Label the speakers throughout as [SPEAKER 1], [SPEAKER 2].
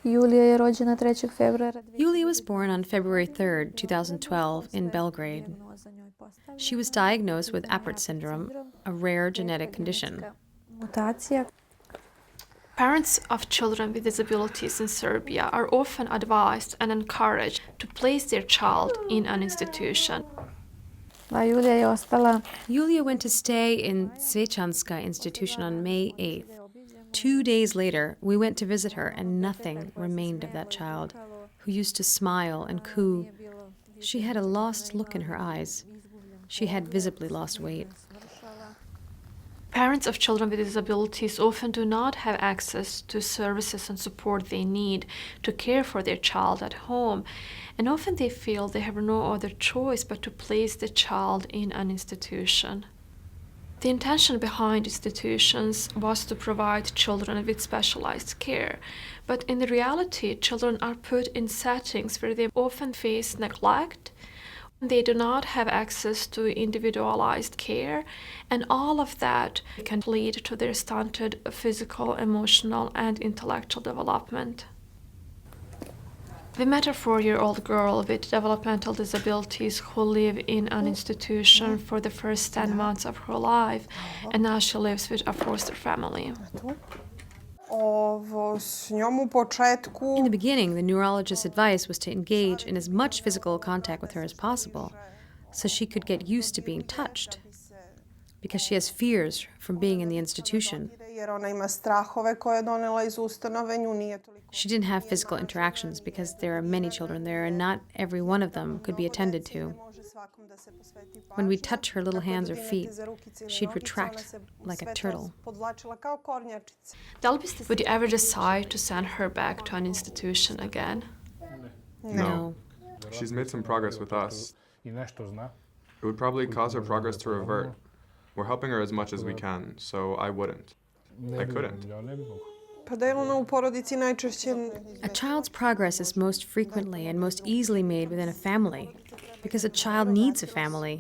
[SPEAKER 1] Юлія є роджена 3 февраля.
[SPEAKER 2] Yulia was born on February 3rd, 2012, in Belgrade. She was diagnosed with Apert syndrome, a rare genetic condition.
[SPEAKER 1] Мутація.
[SPEAKER 3] Parents of children with disabilities in Serbia are often advised and encouraged to place their child in an institution.
[SPEAKER 1] А Юлія є остала.
[SPEAKER 2] Yulia went to stay in Zvechanska institution on May 8th. 2 days later, we went to visit her, and nothing remained of that child, who used to smile and coo. She had a lost look in her eyes. She had visibly lost weight.
[SPEAKER 3] Parents of children with disabilities often do not have access to services and support they need to care for their child at home, and often they feel they have no other choice but to place the child in an institution. The intention behind institutions was to provide children with specialized care, but in reality, children are put in settings where they often face neglect. They do not have access to individualized care, and all of that can lead to their stunted physical, emotional, and intellectual development. We met a 4-year-old girl with developmental disabilities who lived in an institution for the first 10 months of her life, and now she lives with a foster family.
[SPEAKER 2] In the beginning, the neurologist's advice was to engage in as much physical contact with her as possible, so she could get used to being touched, because she has fears from being in the institution. She didn't have physical interactions because there are many children there and not every one of them could be attended to. When we'd touch her little hands or feet, she'd retract like a turtle.
[SPEAKER 3] Would you ever decide to send her back to an institution again?
[SPEAKER 2] No.
[SPEAKER 4] She's made some progress with us. It would probably cause her progress to revert. We're helping her as much as we can, so I wouldn't. I couldn't.
[SPEAKER 2] A child's progress is most frequently and most easily made within a family, because a child needs a family.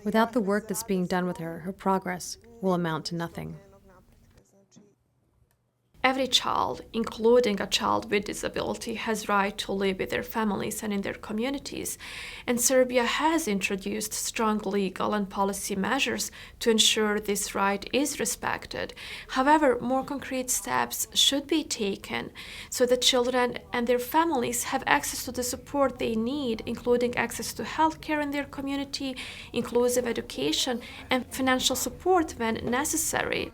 [SPEAKER 2] Without the work that's being done with her, her progress will amount to nothing.
[SPEAKER 3] Every child, including a child with disability, has right to live with their families and in their communities, and Serbia has introduced strong legal and policy measures to ensure this right is respected. However, more concrete steps should be taken so that children and their families have access to the support they need, including access to health care in their community, inclusive education, and financial support when necessary.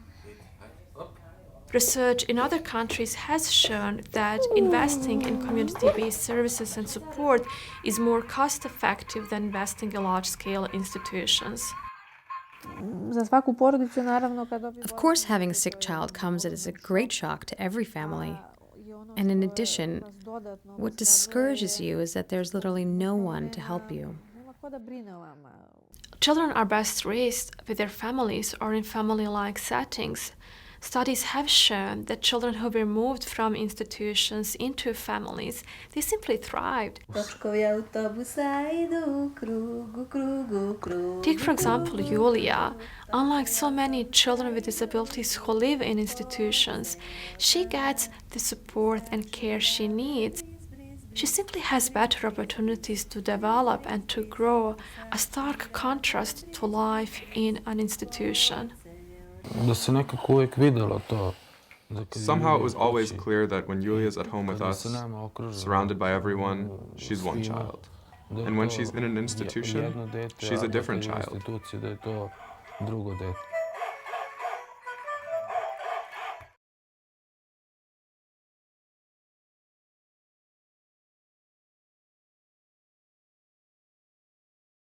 [SPEAKER 3] Research in other countries has shown that investing in community-based services and support is more cost-effective than investing in large-scale institutions.
[SPEAKER 2] Of course, having a sick child comes as a great shock to every family. And in addition, what discourages you is that there's literally no one to help you.
[SPEAKER 3] Children are best raised with their families or in family-like settings. Studies have shown that children who were moved from institutions into families, they simply thrived. Take, for example, Yulia. Unlike so many children with disabilities who live in institutions, she gets the support and care she needs. She simply has better opportunities to develop and to grow, a stark contrast to life in an institution.
[SPEAKER 4] Somehow it was always clear that when Yulia's at home with us, surrounded by everyone, she's one child. And when she's in an institution, she's a different child.